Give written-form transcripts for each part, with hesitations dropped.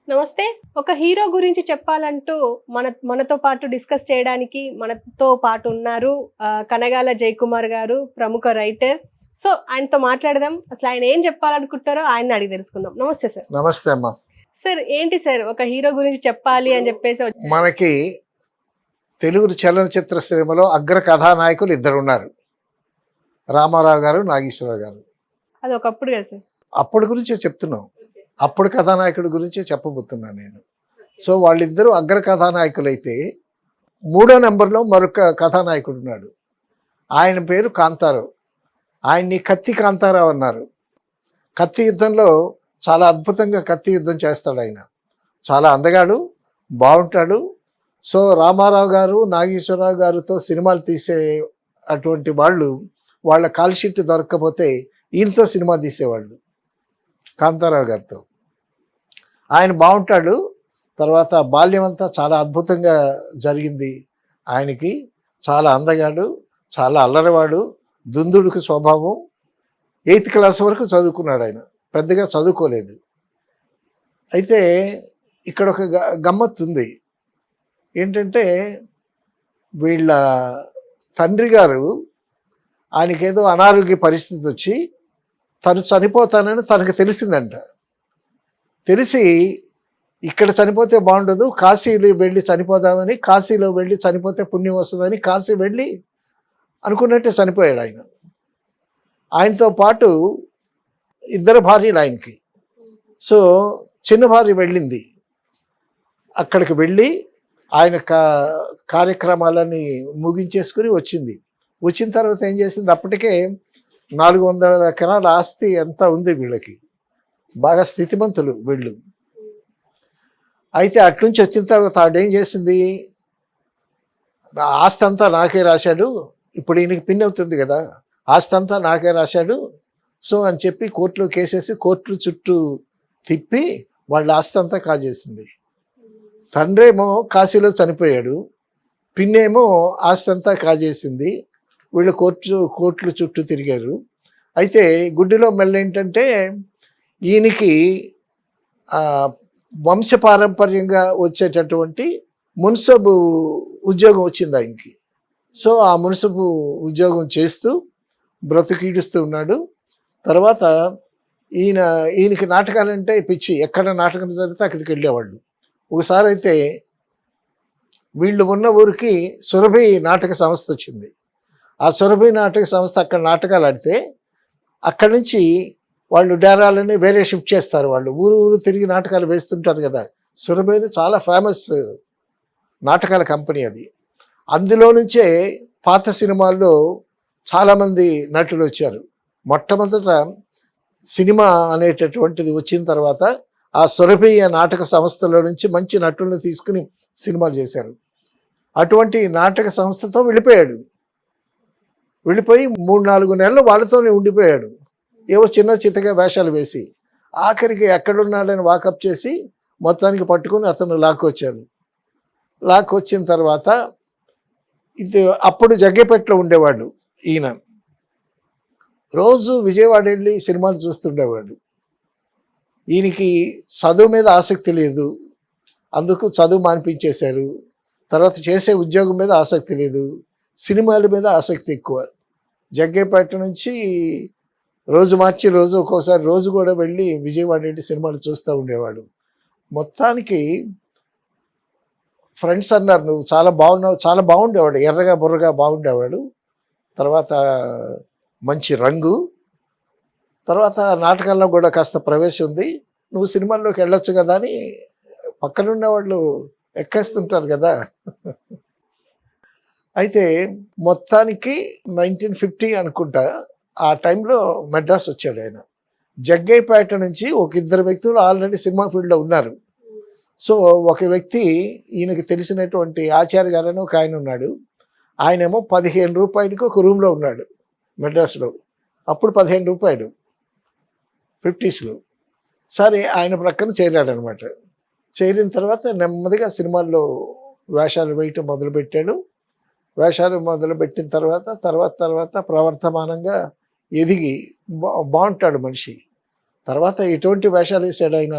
నమస్తే. ఒక హీరో గురించి చెప్పాలంటూ మనతో పాటు డిస్కస్ చేయడానికి మనతో పాటు ఉన్నారు. కనగాల జయకుమార్ గారు, ప్రముఖ రైటర్. సో, ఆయనతో మాట్లాడదాం. అసలు ఆయన ఏం చెప్పాలనుకుంటారో ఆయన్ని అడిగి తెలుసుకుందాం. నమస్తే సార్. నమస్తే అమ్మా. సార్ ఏంటి సార్ ఒక హీరో గురించి చెప్పాలి అని చెప్పేసి మనకి తెలుగు చలనచిత్ర సినిమాలో అగ్ర కథానాయకులు ఇద్దరున్నారు. రామారావు గారు, నాగేశ్వరరావు గారు. అది ఒకప్పుడు కదా సార్. అప్పటి గురించే చెప్తున్నాం. అప్పుడు కథానాయకుడి గురించే చెప్పబోతున్నాను నేను. సో వాళ్ళిద్దరూ అగ్ర కథానాయకులైతే మూడో నెంబర్లో మరొక కథానాయకుడు ఉన్నాడు. ఆయన పేరు కాంతారావు. ఆయన్ని కత్తి కాంతారావు అన్నారు. కత్తి యుద్ధంలో చాలా అద్భుతంగా కత్తి యుద్ధం చేస్తాడు ఆయన. చాలా అందగాడు, బాగుంటాడు. సో రామారావు గారు, నాగేశ్వరరావు గారితో సినిమాలు తీసే అటువంటి వాళ్ళు వాళ్ళ కాల్ షీట్ దొరక్కపోతే ఈయనతో సినిమా తీసేవాళ్ళు, కాంతారావు గారితో. ఆయన బాగుంటాడు. తర్వాత బాల్యం అంతా చాలా అద్భుతంగా జరిగింది ఆయనకి. చాలా అందగాడు, చాలా అల్లరివాడు, దుందుడుకు స్వభావం. 8th క్లాస్ వరకు చదువుకున్నాడు ఆయన, పెద్దగా చదువుకోలేదు. అయితే ఇక్కడ ఒక గమ్మత్తు ఉంది. ఏంటంటే వీళ్ళ తండ్రి గారు ఆయనకేదో అనారోగ్య పరిస్థితి వచ్చి తను చనిపోతానని తనకు తెలిసిందంట. తెలిసి ఇక్కడ చనిపోతే బాగుండదు, కాశీలో వెళ్ళి చనిపోదామని, కాశీలో వెళ్ళి చనిపోతే పుణ్యం వస్తుందని కాశీ వెళ్ళి అనుకున్నట్టే చనిపోయాడు ఆయన. ఆయనతో పాటు 2 భార్యలు ఆయనకి. సో చిన్న భార్య వెళ్ళింది. అక్కడికి వెళ్ళి ఆయన కార్యక్రమాలన్నీ ముగించేసుకుని వచ్చింది. వచ్చిన తర్వాత ఏం చేసింది, అప్పటికే 400 ఎకరాల ఆస్తి అంతా ఉంది వీళ్ళకి. బాగా స్థితిమంతులు వీళ్ళు. అయితే అట్నుంచి వచ్చిన తర్వాత ఆవిడేం చేసింది, ఆస్తి అంతా నాకే రాశాడు, ఇప్పుడు ఈయనకి పిన్ అవుతుంది కదా, ఆస్తి అంతా నాకే రాశాడు సో అని చెప్పి కోర్టులో కేసేసి కోర్టు చుట్టూ తిప్పి వాళ్ళ ఆస్తి అంతా కాజేసింది. తండ్రేమో కాశీలో చనిపోయాడు, పిన్నేమో ఆస్తి అంతా కాజేసింది. వీళ్ళు కోర్టుల చుట్టూ తిరిగారు. అయితే గుడ్డిలో మెల్ల ఏంటంటే ఈయనకి వంశపారంపర్యంగా వచ్చేటటువంటి మున్సబు ఉద్యోగం వచ్చింది ఆయనకి. సో ఆ మున్సబు ఉద్యోగం చేస్తూ బ్రతుకీడుస్తూ ఉన్నాడు. తర్వాత ఈయనకి నాటకాలంటే పిచ్చి. ఎక్కడ నాటకం జరిగితే అక్కడికి వెళ్ళేవాళ్ళు. ఒకసారి అయితే వీళ్ళు ఉన్న ఊరికి సురభి నాటక సంస్థ వచ్చింది. ఆ సురభి నాటక సంస్థ అక్కడ నాటకాలు ఆడితే అక్కడి నుంచి వాళ్ళు డేరాలని వేరే షిఫ్ట్ చేస్తారు. వాళ్ళు ఊరు తిరిగి నాటకాలు వేస్తుంటారు కదా. సురభి చాలా ఫేమస్ నాటకాల కంపెనీ అది. అందులో నుంచే పాత సినిమాల్లో చాలామంది నటులు వచ్చారు. మొట్టమొదట సినిమా అనేటటువంటిది వచ్చిన తర్వాత ఆ సురభి నాటక సంస్థలో నుంచి మంచి నటులను తీసుకుని సినిమాలు చేశారు. అటువంటి నాటక సంస్థతో వెళ్ళిపోయి 3-4 నెలలు వాళ్ళతోనే ఉండిపోయాడు. ఏవో చిన్న చిత్తగా వేషాలు వేసి ఆఖరికి ఎక్కడున్నాడని వాకప్ చేసి మొత్తానికి పట్టుకుని అతను లాక్కొచ్చారు. లాక్కొచ్చిన తర్వాత ఇది అప్పుడు జగ్గేపేటలో ఉండేవాడు ఈయన. రోజు విజయవాడ వెళ్ళి సినిమాలు చూస్తుండేవాడు. ఈయనకి చదువు మీద ఆసక్తి లేదు, అందుకు చదువు మానిపించేశారు. తర్వాత చేసే ఉద్యోగం మీద ఆసక్తి లేదు, సినిమాల మీద ఆసక్తి ఎక్కువ. జగ్గేపేట నుంచి రోజు మార్చి రోజు ఒక్కోసారి రోజు కూడా వెళ్ళి విజయవాడ వెళ్ళి సినిమాలు చూస్తూ ఉండేవాడు. మొత్తానికి ఫ్రెండ్స్ అన్నారు, నువ్వు చాలా బాగున్నావు, చాలా బాగుండేవాడు, ఎర్రగా బుర్రగా బాగుండేవాడు. తర్వాత మంచి రంగు, తర్వాత నాటకాల్లో కూడా కాస్త ప్రవేశం ఉంది, నువ్వు సినిమాల్లోకి వెళ్ళొచ్చు కదా అని పక్కనున్న వాళ్ళు ఎక్కేస్తుంటారు కదా. అయితే మొత్తానికి 1950 అనుకుంటా ఆ టైంలో మెడ్రాస్ వచ్చాడు ఆయన. జగ్గైపేట నుంచి ఒక 2 వ్యక్తులు ఆల్రెడీ సినిమా ఫీల్డ్లో ఉన్నారు. సో ఒక వ్యక్తి ఈయనకి తెలిసినటువంటి ఆచార్య గారని ఒక ఆయన ఉన్నాడు. ఆయనేమో 15 రూపాయలకి ఒక రూమ్లో ఉన్నాడు మెడ్రాస్లో. అప్పుడు 15 రూపాయలు 50స్లో. సరే ఆయన ప్రక్కన చేరాడనమాట. చేరిన తర్వాత నెమ్మదిగా సినిమాల్లో వేషాలు వేయటం మొదలుపెట్టాడు. వేషాలు మొదలుపెట్టిన తర్వాత ప్రవర్తమానంగా ఎదిగి బాగుంటాడు మనిషి. తర్వాత ఎటువంటి వేషాలు వేసాడు ఆయన,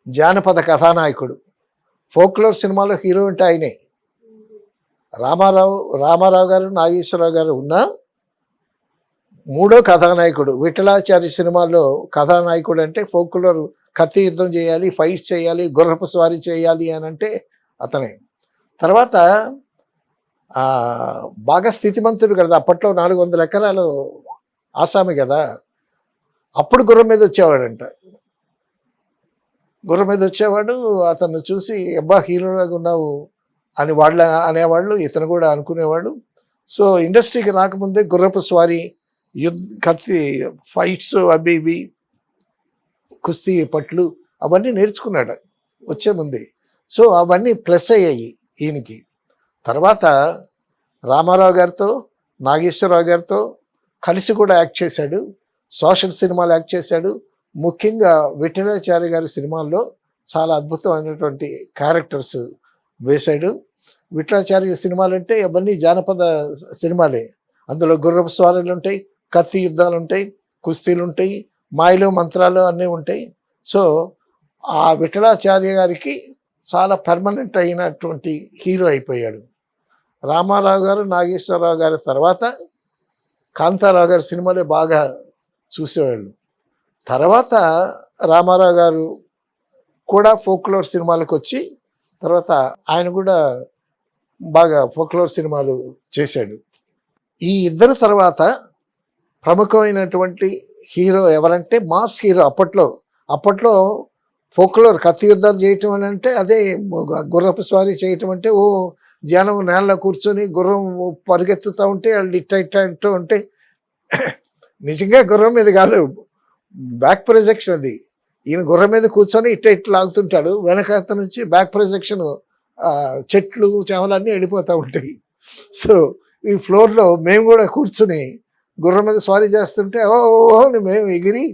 జానపద కథానాయకుడు. ఫోక్లోర్ సినిమాలో హీరో అంటే ఆయనే. రామారావు గారు, నాగేశ్వరరావు గారు ఉన్న మూడో కథానాయకుడు. విఠలాచారి సినిమాలో కథానాయకుడు అంటే ఫోక్లోర్, కత్తి యుద్ధం చేయాలి, ఫైట్స్ చేయాలి, గుర్రపు స్వారీ చేయాలి అని అంటే అతనే. తర్వాత బాగా స్థితిమంతుడు కదా, అప్పట్లో 400 ఎకరాలు ఆసామి కదా, అప్పుడు గుర్రం మీద వచ్చేవాడంట. గుర్రం మీద వచ్చేవాడు. అతను చూసి అబ్బా హీరోలాగా ఉన్నావు అని వాళ్ళు అనేవాళ్ళు, ఇతను కూడా అనుకునేవాడు. సో ఇండస్ట్రీకి రాకముందే గుర్రపు స్వారీ, కత్తి ఫైట్స్, అవి ఇవి, కుస్తీ పట్లు అవన్నీ నేర్చుకున్నాడు వచ్చే ముందే. సో అవన్నీ ప్లస్ అయ్యాయి ఈయనకి. తర్వాత రామారావు గారితో, నాగేశ్వరరావు గారితో కలిసి కూడా యాక్ట్ చేశాడు. సోషల్ సినిమాలు యాక్ట్ చేశాడు. ముఖ్యంగా విఠలాచారి గారి సినిమాల్లో చాలా అద్భుతమైనటువంటి క్యారెక్టర్స్ వేశాడు. విఠలాచారి సినిమాలు అంటే అవన్నీ జానపద సినిమాలే. అందులో గుర్రపు స్వారీలు ఉంటాయి, కత్తి యుద్ధాలు ఉంటాయి, కుస్తీలు ఉంటాయి, మాయలు మంత్రాలు అన్నీ ఉంటాయి. సో ఆ విఠలాచార్య గారికి చాలా పర్మనెంట్ అయినటువంటి హీరో అయిపోయాడు. రామారావు గారు, నాగేశ్వరరావు గారి తర్వాత కాంతారావు గారి సినిమాలే బాగా చూసేవాళ్ళు. తర్వాత రామారావు గారు కూడా ఫోక్లోర్ సినిమాలకు వచ్చి తర్వాత ఆయన కూడా బాగా ఫోక్లోర్ సినిమాలు చేశాడు. ఈ ఇద్దరు తర్వాత ప్రముఖమైనటువంటి హీరో ఎవరంటే మాస్ హీరో. అప్పట్లో ఫోక్లోర్ కత్తి యుద్ధాలు చేయటం అని అంటే అదే, గుర్రపు స్వారీ చేయటం అంటే ఓ జనం నేలలో కూర్చొని గుర్రం పరిగెత్తుతూ ఉంటే వాళ్ళు ఇట్ట ఉంటే నిజంగా గుర్రం మీద కాదు, బ్యాక్ ప్రొజెక్షన్ అది. ఈయన గుర్రం మీద కూర్చొని ఇట్ట లాగుతుంటాడు, వెనకాత నుంచి బ్యాక్ ప్రొజెక్షన్, చెట్లు చేమలన్నీ వెళ్ళిపోతూ ఉంటాయి. సో ఈ ఫ్లోర్లో మేము కూడా కూర్చుని గుర్రం మీద స్వారీ చేస్తుంటే మేము ఎగిరి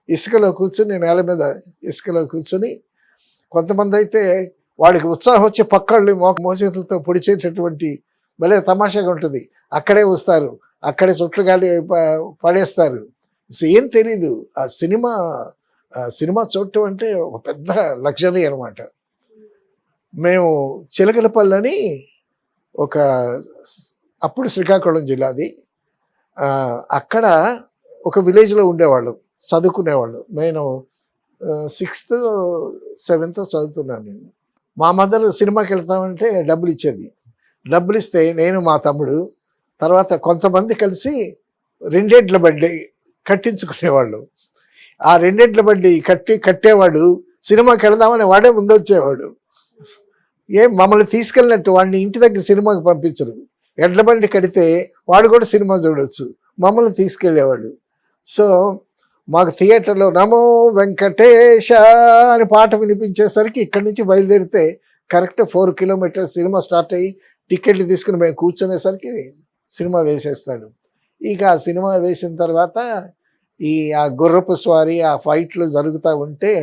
ఇసుకలో కూర్చుని, నేల మీద ఇసుకలో కూర్చుని, కొంతమంది అయితే వాడికి ఉత్సాహం వచ్చి పక్కళ్ళు మోచేతులతో పొడిచేటటువంటి భలే తమాషాగా ఉంటుంది. అక్కడే వస్తారు, అక్కడే చుట్లు గాలి పడేస్తారు. ఏం తెలీదు. ఆ సినిమా చూడటం అంటే ఒక పెద్ద లగ్జరీ అనమాట. మేము చిలకలపల్లి ఒక, అప్పుడు శ్రీకాకుళం జిల్లాది, అక్కడ ఒక విలేజ్లో ఉండేవాళ్ళు, చదువుకునేవాళ్ళు. నేను 6th 7th చదువుతున్నాను నేను. మా మదర్ సినిమాకి వెళ్తామంటే డబ్బులు ఇచ్చేది. డబ్బులు ఇస్తే నేను, మా తమ్ముడు, తర్వాత కొంతమంది కలిసి 2 ఎడ్ల బండి కట్టించుకునేవాళ్ళు. ఆ 2 ఎడ్ల బండి కట్టేవాడు, సినిమాకి వెళదామని వాడే ముందు వచ్చేవాడు. మమ్మల్ని తీసుకెళ్ళినట్టు వాడిని ఇంటి దగ్గర సినిమాకి పంపించరు. ఎడ్ల బండి కడితే వాడు కూడా సినిమా చూడవచ్చు, మమ్మల్ని తీసుకెళ్ళేవాడు. సో మాకు థియేటర్లో నమో వెంకటేశ అని పాట వినిపించేసరికి ఇక్కడి నుంచి బయలుదేరితే కరెక్ట్ 4 కిలోమీటర్స్ సినిమా స్టార్ట్ అయ్యి టికెట్లు తీసుకుని మేము కూర్చునేసరికి సినిమా వేసేస్తాడు. ఇక ఆ సినిమా వేసిన తర్వాత ఆ గుర్రపు స్వారీ, ఆ ఫైట్లు జరుగుతూ ఉంటే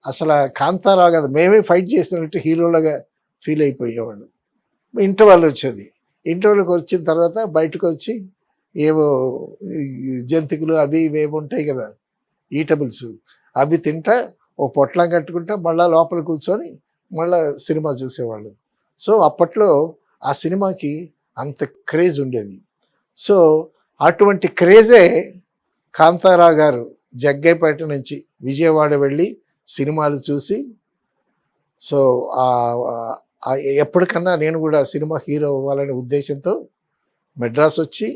అసలు కాంతారావు కదా, మేమే ఫైట్ చేసినట్టు హీరోలుగా ఫీల్ అయిపోయేవాడు. ఇంటర్వెల్ వచ్చేది. ఇంటర్వెల్కి వచ్చిన తర్వాత బయటకు వచ్చి ఏవో జంతికలు అవి ఇవేవి ఉంటాయి కదా, ఈటబుల్స్, అవి తింటా ఓ పొట్లం కట్టుకుంటా మళ్ళీ లోపల కూర్చొని మళ్ళీ సినిమా చూసేవాళ్ళు. సో అప్పట్లో ఆ సినిమాకి అంత క్రేజ్ ఉండేది. సో అటువంటి క్రేజే కాంతారావు గారు జగ్గైపేట నుంచి విజయవాడ వెళ్ళి సినిమాలు చూసి, సో ఎప్పటికన్నా నేను కూడా సినిమా హీరో అవ్వాలనే ఉద్దేశంతో మెడ్రాస్ వచ్చి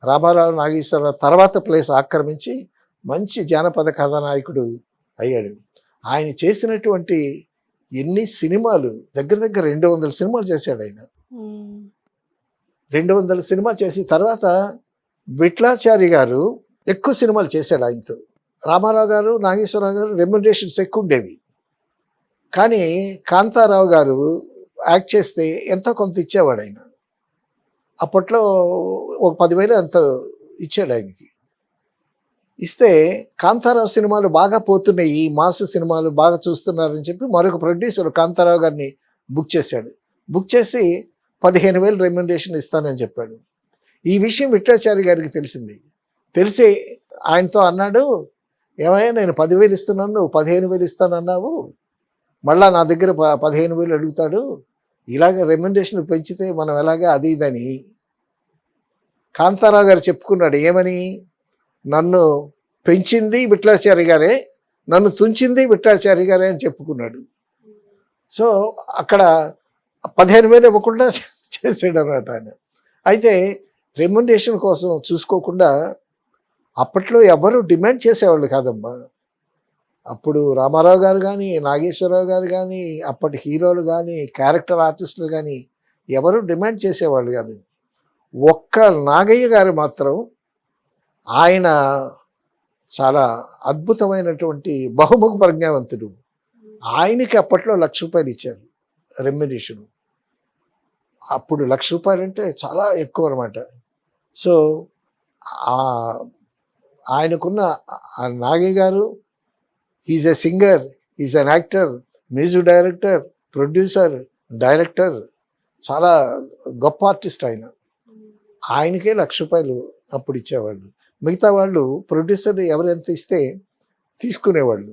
రామారావు, నాగేశ్వరరావు తర్వాత ప్లేస్ ఆక్రమించి మంచి జానపద కథానాయకుడు అయ్యాడు. ఆయన చేసినటువంటి ఎన్ని సినిమాలు, దగ్గర 200 సినిమాలు చేశాడు ఆయన. 200 సినిమా చేసి తర్వాత విఠలాచారి గారు ఎక్కువ సినిమాలు చేశాడు ఆయనతో. రామారావు గారు, నాగేశ్వరరావు గారు రెమ్యునరేషన్స్ ఎక్కువ ఉండేవి, కానీ కాంతారావు గారు యాక్ట్ చేస్తే ఎంతో కొంత ఇచ్చేవాడు ఆయన. అప్పట్లో ఒక 10,000 అంత ఇచ్చాడు ఆయనకి. ఇస్తే కాంతారావు సినిమాలు బాగా పోతున్నాయి, ఈ మాస్ సినిమాలు బాగా చూస్తున్నారని చెప్పి మరొక ప్రొడ్యూసర్ కాంతారావు గారిని బుక్ చేశాడు. బుక్ చేసి 15,000 రెమ్యునరేషన్ ఇస్తానని చెప్పాడు. ఈ విషయం విఠలాచారి గారికి తెలిసింది. తెలిసి ఆయనతో అన్నాడు, ఏమయ్యా నేను 10,000 ఇస్తున్నాను, నువ్వు 15,000 ఇస్తానన్నావు, మళ్ళా నా దగ్గర 15,000 అడుగుతాడు, ఇలాగ రెమ్యునరేషన్ పెంచితే మనం ఎలాగా అది ఇదని కాంతారావు గారు చెప్పుకున్నాడు. ఏమని? నన్ను పెంచింది విఠలాచారి గారే, నన్ను తుంచింది విఠలాచారి గారే అని చెప్పుకున్నాడు. సో అక్కడ 15,000 ఇవ్వకుండా చేసాడు అన్నమాట ఆయన. అయితే రెమ్యునరేషన్ కోసం చూసుకోకుండా అప్పట్లో ఎవరు డిమాండ్ చేసేవాళ్ళు కాదమ్మా. అప్పుడు రామారావు గారు కానీ, నాగేశ్వరరావు గారు కానీ, అప్పటి హీరోలు కానీ, క్యారెక్టర్ ఆర్టిస్టులు కానీ ఎవరు డిమాండ్ చేసేవాళ్ళు కాదు. ఒక్క నాగయ్య గారు మాత్రం ఆయన చాలా అద్భుతమైనటువంటి బహుముఖ ప్రజ్ఞావంతుడు. ఆయనకి అప్పట్లో ₹1,00,000 ఇచ్చారు రెమ్యునరేషన్. అప్పుడు ₹1,00,000 అంటే చాలా ఎక్కువ అనమాట. సో ఆయనకున్న నాగయ్య గారు is a singer, is an actor, music director, producer, director, చాలా గొప్ప ఆర్టిస్ట్ ఆయన. ఆయనకే ₹1,00,000 అప్పుడు ఇచ్చేవాళ్ళు. మిగతా వాళ్ళు ప్రొడ్యూసర్ ఎవరు ఎంత ఇస్తే తీసుకునేవాళ్ళు.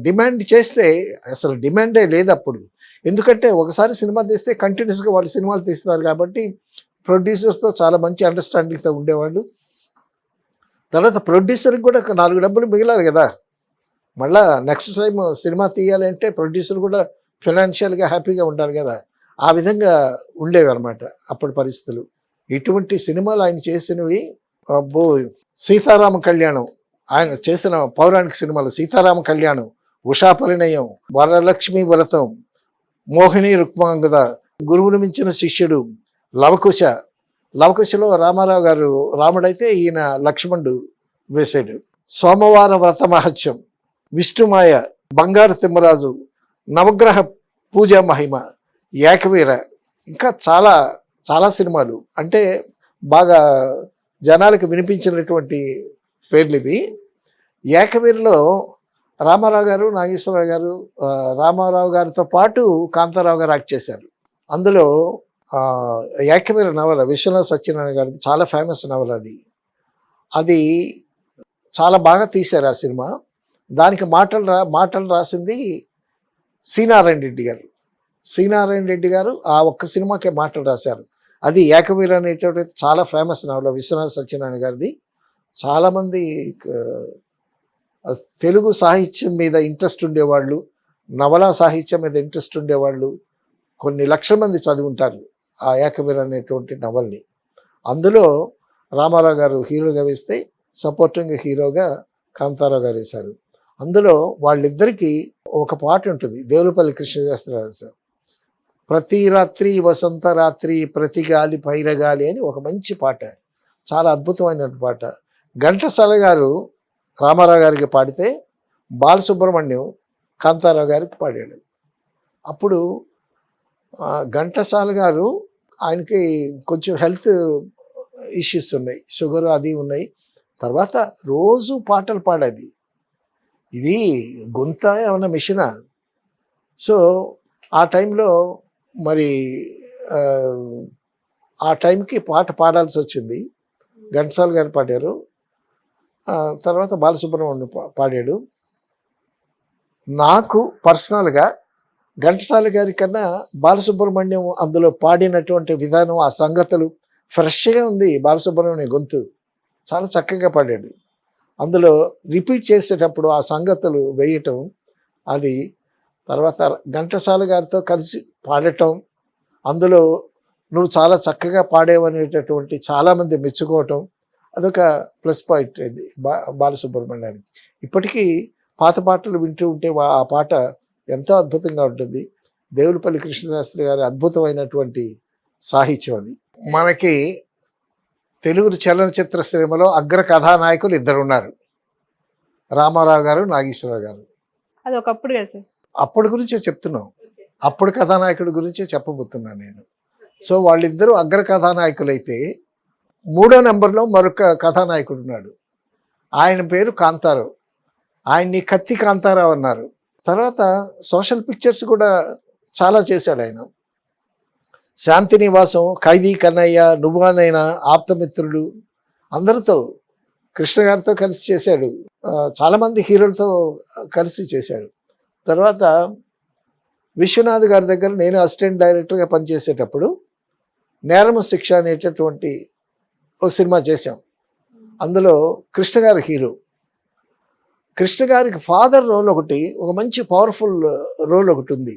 డిమాండ్ చేస్తే అసలు డిమాండే లేదు అప్పుడు. ఎందుకంటే ఒకసారి సినిమా తీస్తే కంటిన్యూస్గా వాళ్ళు సినిమాలు తీస్తున్నారు కాబట్టి ప్రొడ్యూసర్స్తో చాలా మంచి అండర్స్టాండింగ్తో ఉండేవాళ్ళు. తర్వాత ప్రొడ్యూసర్కి కూడా 4 డబ్బులు మిగిలాలి కదా. మళ్ళా నెక్స్ట్ టైం సినిమా తీయాలంటే ప్రొడ్యూసర్ కూడా ఫైనాన్షియల్గా హ్యాపీగా ఉండాలి కదా. ఆ విధంగా ఉండేవి అనమాట అప్పటి పరిస్థితులు. ఇటువంటి సినిమాలు ఆయన చేసినవి అబ్బో. సీతారామ కళ్యాణం ఆయన చేసిన పౌరాణిక సినిమాలు సీతారామ కళ్యాణం, ఉషా పరిణయం, వరలక్ష్మి వ్రతం, మోహిని రుక్మాంగద, గురువును మించిన శిష్యుడు, లవకుశ. లవకుశలో రామారావు గారు రాముడైతే ఈయన లక్ష్మణుడు వేసాడు. సోమవార వ్రత మహత్యం, విష్ణుమాయ, బంగారు తిమ్మరాజు, నవగ్రహ పూజా మహిమ, ఏకవీర, ఇంకా చాలా చాలా సినిమాలు అంటే బాగా జనాలకు వినిపించినటువంటి పేర్లు ఇవి. ఏకవీరలో రామారావు గారు, నాగేశ్వరరావు గారు, రామారావు గారితో పాటు కాంతారావు గారు యాక్ట్ చేశారు. అందులో ఏకవీర నవల విశ్వనాథ్ సత్యనారాయణ గారిది చాలా ఫేమస్ నవల అది. అది చాలా బాగా తీశారు ఆ సినిమా. దానికి మాటలు రాసింది సి.నారాయణ రెడ్డి గారు. సి.నారాయణ రెడ్డి గారు ఆ ఒక్క సినిమాకే మాటలు రాశారు. అది ఏకవీర అనేటువంటి చాలా ఫేమస్ నవల విశ్వనాథ్ సత్యనారాయణ గారిది. చాలామంది తెలుగు సాహిత్యం మీద ఇంట్రెస్ట్ ఉండేవాళ్ళు, నవలా సాహిత్యం మీద ఇంట్రెస్ట్ ఉండేవాళ్ళు కొన్ని లక్షల మంది చదివి ఉంటారు ఆ ఏకవీర అనేటువంటి నవల్ని. అందులో రామారావు గారు హీరోగా వేస్తే సపోర్టింగ్ హీరోగా కాంతారావు గారు వేశారు. అందులో వాళ్ళిద్దరికీ ఒక పాట ఉంటుంది, దేవులపల్లి కృష్ణశాస్త్రి రాశారు. ప్రతి రాత్రి వసంత రాత్రి ప్రతి గాలి పైరగాలి అని ఒక మంచి పాట, చాలా అద్భుతమైన పాట. ఘంటసాల గారు రామారావు గారికి పాడితే బాలసుబ్రహ్మణ్యం కాంతారావు గారికి పాడాడు. అప్పుడు ఘంటసాల గారు ఆయనకి కొంచెం హెల్త్ ఇష్యూస్ ఉన్నాయి, షుగర్ అది ఉన్నాయి. తర్వాత రోజు పాటలు పాడాలి. ఇది గొంత ఏమన్నా మిషనా? సో ఆ టైంలో మరి ఆ టైంకి పాట పాడాల్సి వచ్చింది. ఘంటసాల గారు పాడారు, తర్వాత బాలసుబ్రహ్మణ్యం పాడాడు. నాకు పర్సనల్గా ఘంటసాల గారి కన్నా బాలసుబ్రహ్మణ్యం అందులో పాడినటువంటి విధానం, ఆ సంగతులు ఫ్రెష్గా ఉంది. బాలసుబ్రహ్మణ్యం గొంతు చాలా చక్కగా పాడాడు. అందులో రిపీట్ చేసేటప్పుడు ఆ సంగతులు వేయటం, అది తర్వాత ఘంటసాల గారితో కలిసి పాడటం, అందులో నువ్వు చాలా చక్కగా పాడేవనేటటువంటి చాలామంది మెచ్చుకోవటం, అదొక ప్లస్ పాయింట్ ఇది బాలసుబ్రహ్మణ్యానికి. ఇప్పటికీ పాత పాటలు వింటూ ఉంటే ఆ పాట ఎంతో అద్భుతంగా ఉంటుంది. దేవులపల్లి కృష్ణశాస్త్రి గారి అద్భుతమైనటువంటి సాహిత్యం అది. మనకి తెలుగు చలనచిత్ర సినిమాలో అగ్ర కథానాయకులు 2 ఉన్నారు, రామారావు గారు, నాగేశ్వరరావు గారు. అది ఒకప్పుడు కదా సార్. అప్పటి గురించే చెప్తున్నాం, అప్పుడు కథానాయకుడి గురించే చెప్పబోతున్నాను నేను. సో వాళ్ళిద్దరూ అగ్ర కథానాయకులు అయితే 3వ నెంబర్లో మరొక కథానాయకుడు ఉన్నాడు, ఆయన పేరు కాంతారావు. ఆయన్ని కత్తి కాంతారావు అన్నారు. తర్వాత సోషల్ పిక్చర్స్ కూడా చాలా చేశాడు ఆయన. శాంతినివాసం, ఖైదీ కన్నయ్య, నువ్వానైనా, ఆప్తమిత్రుడు, అందరితో కృష్ణ గారితో కలిసి చేశాడు. చాలామంది హీరోలతో కలిసి చేశాడు. తర్వాత విశ్వనాథ్ గారి దగ్గర నేను అసిస్టెంట్ డైరెక్టర్గా పనిచేసేటప్పుడు నేరము శిక్ష అనేటటువంటి ఒక సినిమా చేశాం. అందులో కృష్ణ గారి హీరో. కృష్ణ గారికి ఫాదర్ రోల్ ఒకటి, ఒక మంచి పవర్ఫుల్ రోల్ ఒకటి ఉంది.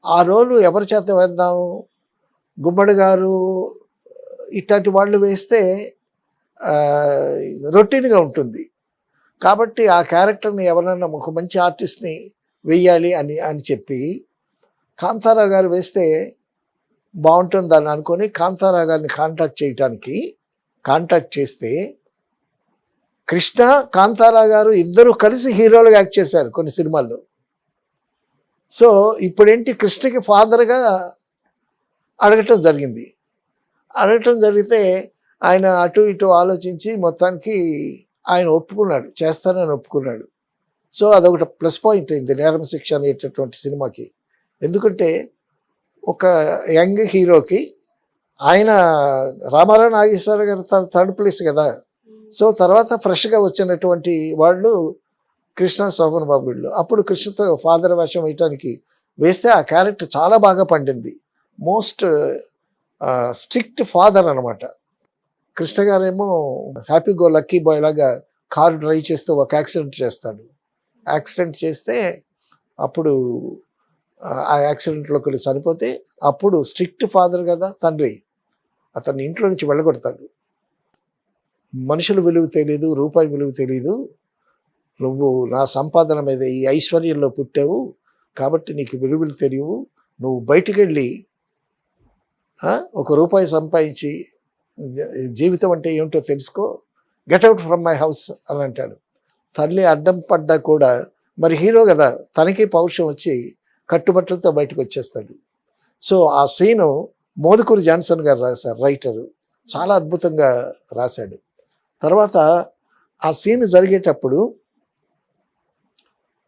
ఆ రోలు ఎవరి చేత వేద్దాము, గుమ్మడి గారు ఇట్లాంటి వాళ్ళు వేస్తే రొటీన్గా ఉంటుంది. కాబట్టి ఆ క్యారెక్టర్ని ఎవరైనా ఒక మంచి ఆర్టిస్ట్ని వెయ్యాలి అని చెప్పి కాంతారావు గారు వేస్తే బాగుంటుందని అనుకొని కాంతారావు గారిని కాంటాక్ట్ చేస్తే కృష్ణ, కాంతారావు గారు ఇద్దరు కలిసి హీరోలుగా యాక్ట్ చేశారు కొన్ని సినిమాల్లో. సో ఇప్పుడేంటి, కృష్ణకి ఫాదర్గా అడగటం జరిగితే ఆయన అటు ఇటు ఆలోచించి మొత్తానికి ఆయన ఒప్పుకున్నాడు, చేస్తానని ఒప్పుకున్నాడు. సో అదొకటి ప్లస్ పాయింట్ అయింది నేరం శిక్ష అనేటటువంటి సినిమాకి. ఎందుకంటే ఒక యంగ్ హీరోకి ఆయన రామారావు నాగేశ్వర గారు థర్డ్ ప్లేస్ కదా. సో తర్వాత ఫ్రెష్గా వచ్చినటువంటి వాళ్ళు కృష్ణ, శోభన్ బాబు వీళ్ళు. అప్పుడు కృష్ణతో ఫాదర్ వేషం వేయటానికి వేస్తే ఆ క్యారెక్టర్ చాలా బాగా పండింది. మోస్ట్ స్ట్రిక్ట్ ఫాదర్ అనమాట. కృష్ణ గారేమో హ్యాపీ గో లక్కీ బాయ్ లాగా కారు డ్రైవ్ చేస్తూ ఒక యాక్సిడెంట్ చేస్తే అప్పుడు ఆ యాక్సిడెంట్లో ఒకటి చనిపోతే అప్పుడు స్ట్రిక్ట్ ఫాదర్ కదా తండ్రి, అతన్ని ఇంట్లో నుంచి వెళ్ళగొడతాడు. మనుషుల విలువ తెలియదు, రూపాయి విలువ తెలియదు, నువ్వు నా సంపాదన మీద ఈ ఐశ్వర్యంలో పుట్టావు కాబట్టి నీకు విలువలు తెలియవు, నువ్వు బయటికి వెళ్ళి ఒక రూపాయి సంపాదించి జీవితం అంటే ఏమిటో తెలుసుకో, get out from my house అని అంటాడు. తల్లి అడ్డం పడ్డా కూడా మరి హీరో కదా, తనకి పౌరుషం వచ్చి కట్టుబట్టలతో బయటకు వచ్చేస్తాడు. సో ఆ సీను మోదుకూరి జాన్సన్ గారు రాశారు, రైటరు, చాలా అద్భుతంగా రాశాడు. తర్వాత ఆ సీన్ జరిగేటప్పుడు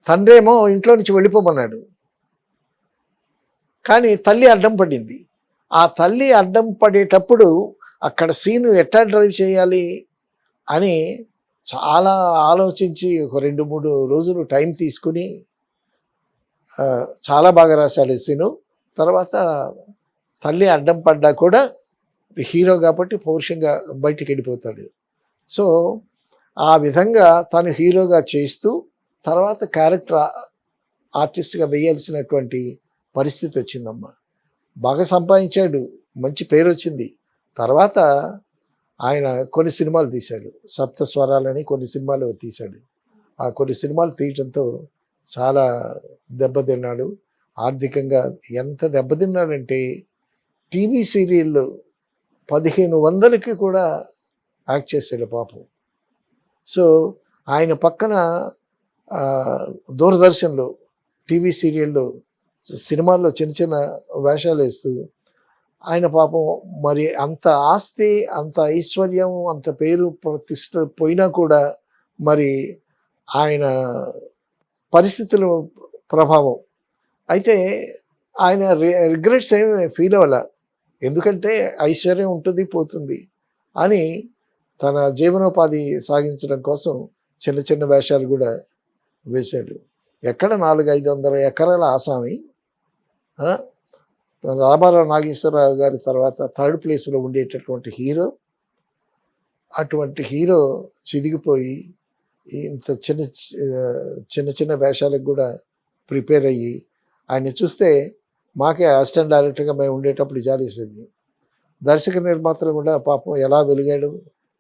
తండ్రి ఏమో ఇంట్లో నుంచి వెళ్ళిపోమన్నాడు, కానీ తల్లి అడ్డం పడింది. ఆ తల్లి అడ్డం పడేటప్పుడు అక్కడ సీను ఎట్లా డ్రైవ్ చేయాలి అని చాలా ఆలోచించి ఒక 2-3 రోజులు టైం తీసుకుని చాలా బాగా రాశాడు ఈ సీను. తర్వాత తల్లి అడ్డం పడ్డా కూడా హీరో కాబట్టి పౌరుషంగా బయటికి వెళ్ళిపోతాడు. సో ఆ విధంగా తను హీరోగా చేస్తూ తర్వాత క్యారెక్టర్ ఆర్టిస్ట్గా వేయాల్సినటువంటి పరిస్థితి వచ్చిందమ్మా. బాగా సంపాదించాడు, మంచి పేరు వచ్చింది. తర్వాత ఆయన కొన్ని సినిమాలు తీశాడు, సప్తస్వరాలని కొన్ని సినిమాలు తీశాడు. ఆ కొన్ని సినిమాలు తీయటంతో చాలా దెబ్బతిన్నాడు ఆర్థికంగా. ఎంత దెబ్బతిన్నాడంటే టీవీ సీరియళ్ళు 1500కి కూడా యాక్ట్ చేశాడు పాపం. సో ఆయన పక్కన దూరదర్శన్లో టీవీ సీరియల్లో సినిమాల్లో చిన్న చిన్న వేషాలు వేస్తూ ఆయన పాపం మరి అంత ఆస్తి, అంత ఐశ్వర్యం, అంత పేరు ప్రతిష్ట పోయినా కూడా మరి ఆయన పరిస్థితుల ప్రభావం అయితే ఆయన రిగ్రెట్స్ ఏమి ఫీల్ అవ్వాల. ఎందుకంటే ఐశ్వర్యం ఉంటుంది పోతుంది అని తన జీవనోపాధి సాగించడం కోసం చిన్న చిన్న వేషాలు కూడా వేశాడు. ఎక్కడ 400-500 ఎకరాల ఆసామి, రామారావు నాగేశ్వరరావు గారి తర్వాత థర్డ్ ప్లేస్లో ఉండేటటువంటి హీరో. అటువంటి హీరో చిదిగిపోయి ఇంత చిన్న వేషాలకు కూడా ప్రిపేర్ అయ్యి ఆయన్ని చూస్తే మాకే అసిస్టెంట్ డైరెక్టర్గా మేము ఉండేటప్పుడు జాలేసింది. దర్శక నిర్మాతలు కూడా పాపం ఎలా వెలిగాడు,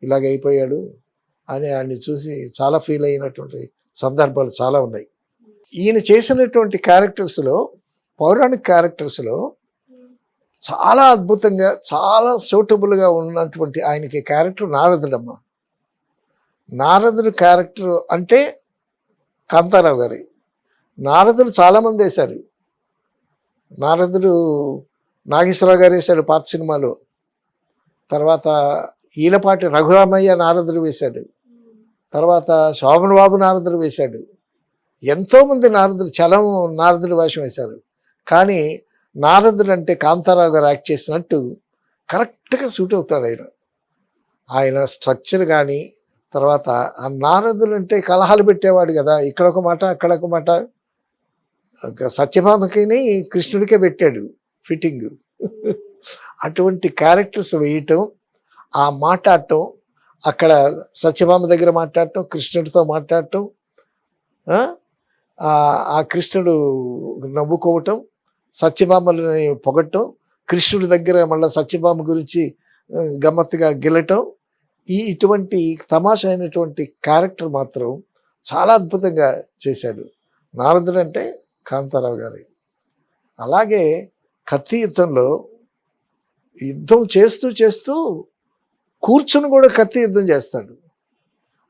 ఇలాగ అయిపోయాడు అని ఆయన్ని చూసి చాలా ఫీల్ అయినటువంటి సందర్భాలు చాలా ఉన్నాయి. ఈయన చేసినటువంటి క్యారెక్టర్స్లో, పౌరాణిక క్యారెక్టర్స్లో చాలా అద్భుతంగా, చాలా సూటబుల్గా ఉన్నటువంటి ఆయనకి క్యారెక్టర్ నారదుడమ్మ. నారదుడు క్యారెక్టర్ అంటే కాంతారావు గారి. నారదుడు చాలామంది వేశారు. నారదుడు నాగేశ్వరరావు గారు వేశాడు పాత సినిమాలో. తర్వాత ఈలపాటి రఘురామయ్య నారదుడు వేశాడు. తర్వాత శోభన్ బాబు నారదుడు వేశాడు. ఎంతోమంది నారదుడు, చలం నారదుడు వేషం వేశారు. కానీ నారదుడు అంటే కాంతారావు గారు యాక్ట్ చేసినట్టు కరెక్ట్గా సూట్ అవుతాడు ఆయన. ఆయన స్ట్రక్చర్ కానీ, తర్వాత ఆ నారదులు అంటే కలహాలు పెట్టేవాడు కదా, ఇక్కడ ఒక మాట అక్కడ ఒక మాట. సత్యభామకిని కృష్ణుడికే పెట్టాడు ఫిట్టింగ్. అటువంటి క్యారెక్టర్స్ వేయటం, ఆ మాట్లాడటం, అక్కడ సత్యభామ దగ్గర మాట్లాడటం, కృష్ణుడితో మాట్లాడటం, ఆ ఆ కృష్ణుడు నవ్వుకోవటం, సత్యభామని పొగట్టం, కృష్ణుడి దగ్గర మళ్ళీ సత్యభామ గురించి గమ్మత్తుగా గెలటం, ఇటువంటి తమాషా అయినటువంటి క్యారెక్టర్ మాత్రం చాలా అద్భుతంగా చేశాడు నారదుడు అంటే కాంతారావు గారు. అలాగే కత్తి యుద్ధంలో యుద్ధం చేస్తూ చేస్తూ కూర్చుని కూడా కత్తి యుద్ధం చేస్తాడు.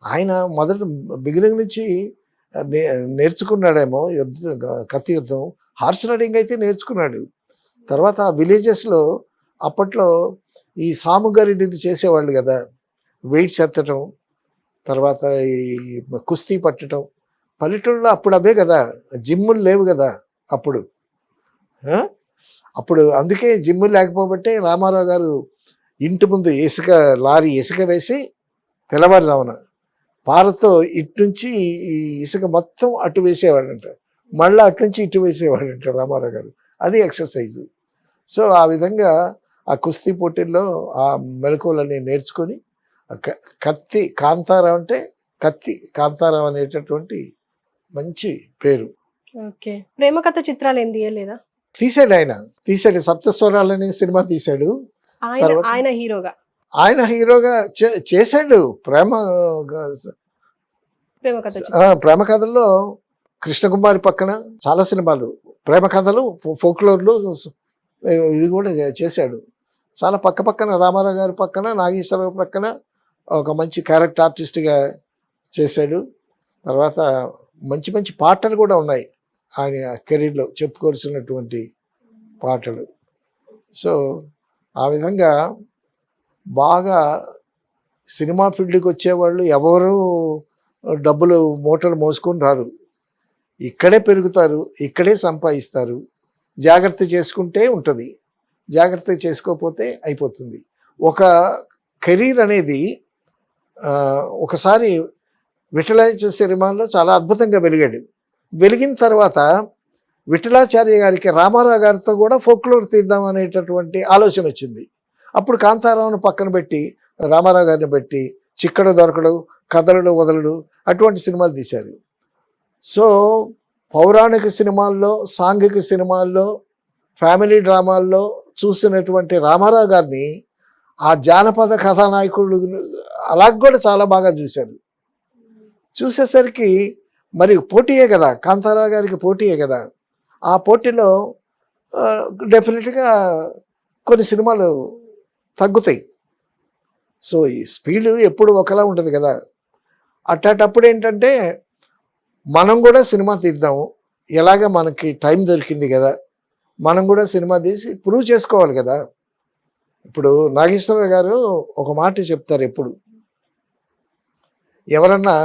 ఆయన మొదట బిగినింగ్ నుంచి నేర్చుకున్నాడేమో కత్తి యుద్ధం. హార్స్ రైడింగ్ అయితే నేర్చుకున్నాడు. తర్వాత విలేజెస్లో అప్పట్లో ఈ సాముగారిని చేసేవాళ్ళు కదా, వెయిట్స్ ఎత్తటం, తర్వాత ఈ కుస్తీ పట్టడం. పల్లెటూళ్ళలో అప్పుడు అవే కదా, జిమ్ములు లేవు కదా అప్పుడు. అప్పుడు అందుకే జిమ్ములు లేకపోబట్టే రామారావు గారు ఇంటి ముందు లారీ ఇసుక వేసి తెల్లవారుజామున పారతో ఇటు నుంచి ఈ ఇసుక మొత్తం అటు వేసేవాడంట, మళ్ళీ అటు నుంచి ఇటు వేసేవాడంట రామారావు గారు. అది ఎక్సర్సైజు. సో ఆ విధంగా ఆ కుస్తీ పోటీల్లో ఆ మెలకువలని నేర్చుకొని కత్తి కాంతారావు అంటే కత్తి కాంతారావు అనేటటువంటి మంచి పేరు. ఓకే. ప్రేమ కథ చిత్రాలు ఏం తీయలేదా? తీశాడు సప్తస్వరాలని సినిమా తీశాడు. ఆయన హీరోగా చేశాడు. ప్రేమ కథల్లో కృష్ణకుమారి పక్కన చాలా సినిమాలు, ప్రేమ కథలు, ఫోక్లోర్లు, ఇది కూడా చేశాడు. చాలా పక్కన రామారావు గారి పక్కన, నాగేశ్వరరావు పక్కన ఒక మంచి క్యారెక్టర్ ఆర్టిస్ట్గా చేశాడు. తర్వాత మంచి మంచి పాటలు కూడా ఉన్నాయి ఆయన కెరీర్లో, చెప్పుకోవాల్సినటువంటి పాటలు. సో ఆ విధంగా బాగా సినిమా ఫీల్డ్కి వచ్చేవాళ్ళు ఎవరు డబ్బులు మూటలు మోసుకొని రారు, ఇక్కడే పెరుగుతారు, ఇక్కడే సంపాదిస్తారు. జాగ్రత్త చేసుకుంటే ఉంటుంది, జాగ్రత్త చేసుకోకపోతే అయిపోతుంది. ఒక కెరీర్ అనేది ఒకసారి విఠలాచార్య సినిమాల్లో చాలా అద్భుతంగా వెలిగిన తర్వాత విఠలాచార్య గారికి రామారావు గారితో కూడా ఫోక్లోర్ తీద్దాం అనేటటువంటి ఆలోచన వచ్చింది. అప్పుడు కాంతారావును పక్కన పెట్టి రామారావు గారిని పెట్టి చిక్కడు దొరకడు, కథలు వదలడు అటువంటి సినిమాలు తీశారు. సో పౌరాణిక సినిమాల్లో, సాంఘిక సినిమాల్లో, ఫ్యామిలీ డ్రామాల్లో చూసినటువంటి రామారావు గారిని ఆ జానపద కథానాయకుడు అలాగ కూడా చాలా బాగా చూశారు. చూసేసరికి మరి పోటీయే కదా, కాంతారావు గారికి పోటీయే కదా. ఆ పోటీలో డెఫినెట్గా కొన్ని సినిమాలు తగ్గుతాయి. సో ఈ స్పీడ్ ఎప్పుడు ఒకలా ఉంటుంది కదా. అట్టేటప్పుడు ఏంటంటే మనం కూడా సినిమా తీద్దాము, ఎలాగ మనకి టైం దొరికింది కదా, మనం కూడా సినిమా తీసి ప్రూవ్ చేసుకోవాలి కదా. ఇప్పుడు నాగేశ్వరరావు గారు ఒక మాట చెప్తారు ఎప్పుడు, ఎవరన్నా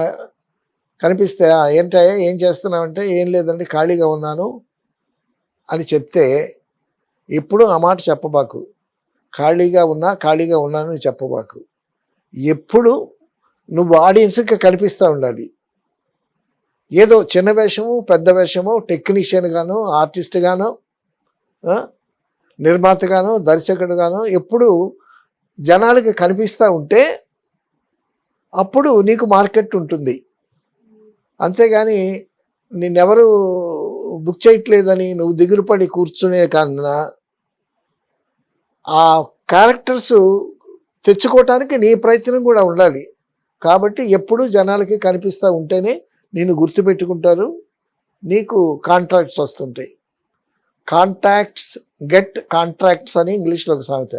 కనిపిస్తే ఏంటయ్యా ఏం చేస్తున్నావంటే ఏం లేదండి ఖాళీగా ఉన్నాను అని చెప్తే ఎప్పుడు ఆ మాట చెప్పబాకు. ఖాళీగా ఉన్నాను అని చెప్పబాకు. ఎప్పుడు నువ్వు ఆడియన్స్కి కనిపిస్తూ ఉండాలి. ఏదో చిన్న వేషము, పెద్ద వేషము, టెక్నీషియన్ గాను, ఆర్టిస్ట్ గాను, నిర్మాతగాను, దర్శకుడుగాను ఎప్పుడు జనాలకి కనిపిస్తూ ఉంటే అప్పుడు నీకు మార్కెట్ ఉంటుంది. అంతేగాని నిన్నెవరు బుక్ చేయట్లేదని నువ్వు దిగులుపడి కూర్చునే కన్నా ఆ క్యారెక్టర్స్ తెచ్చుకోవటానికి నీ ప్రయత్నం కూడా ఉండాలి. కాబట్టి ఎప్పుడు జనాలకి కనిపిస్తూ ఉంటేనే నేను గుర్తుపెట్టుకుంటారు, నీకు కాంట్రాక్ట్స్ వస్తుంటాయి. కాంటాక్ట్స్ గెట్ కాంట్రాక్ట్స్ అని ఇంగ్లీష్లో ఒక సామెత.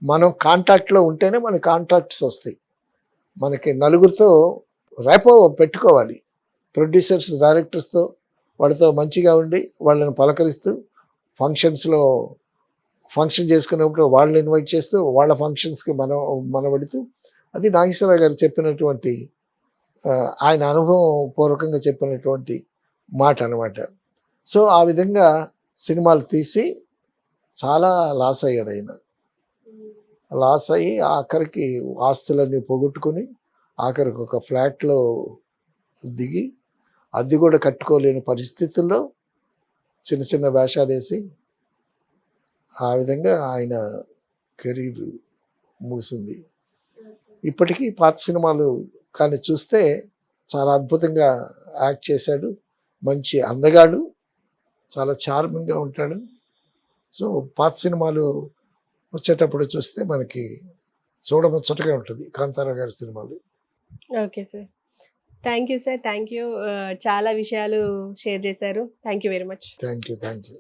మనం కాంటాక్ట్లో ఉంటేనే మనకి కాంట్రాక్ట్స్ వస్తాయి. మనకి నలుగురితో రేపో పెట్టుకోవాలి, ప్రొడ్యూసర్స్, డైరెక్టర్స్తో, వాళ్ళతో మంచిగా ఉండి వాళ్ళని పలకరిస్తూ ఫంక్షన్ చేసుకున్నప్పుడు వాళ్ళని ఇన్వైట్ చేస్తూ వాళ్ళ ఫంక్షన్స్కి మనం పెడుతూ, అది నాగేశ్వరరావు గారు చెప్పినటువంటి ఆయన అనుభవం పూర్వకంగా చెప్పినటువంటి మాట అనమాట. సో ఆ విధంగా సినిమాలు తీసి చాలా లాస్ అయ్యాడు ఆయన. లాస్ అయ్యి ఆఖరికి ఆస్తులన్నీ పోగొట్టుకుని ఆఖరికి ఒక ఫ్లాట్లో దిగి అద్దె కూడా కట్టుకోలేని పరిస్థితుల్లో చిన్న చిన్న వేషాలు వేసి ఆ విధంగా ఆయన కెరీర్ ముగిసింది. ఇప్పటికీ పాత సినిమాలు కానీ చూస్తే చాలా అద్భుతంగా యాక్ట్ చేశాడు. మంచి అందగాడు, చాలా చార్మింగ్గా ఉంటాడు. సో పాత సినిమాలు వచ్చేటప్పుడు చూస్తే మనకి చూడముచ్చటగా ఉంటుంది కాంతారావు గారి సినిమాలు. Okay sir. Thank you sir. Thank you. చాలా విషయాలు షేర్ చేశారు. Thank you very much. Thank you.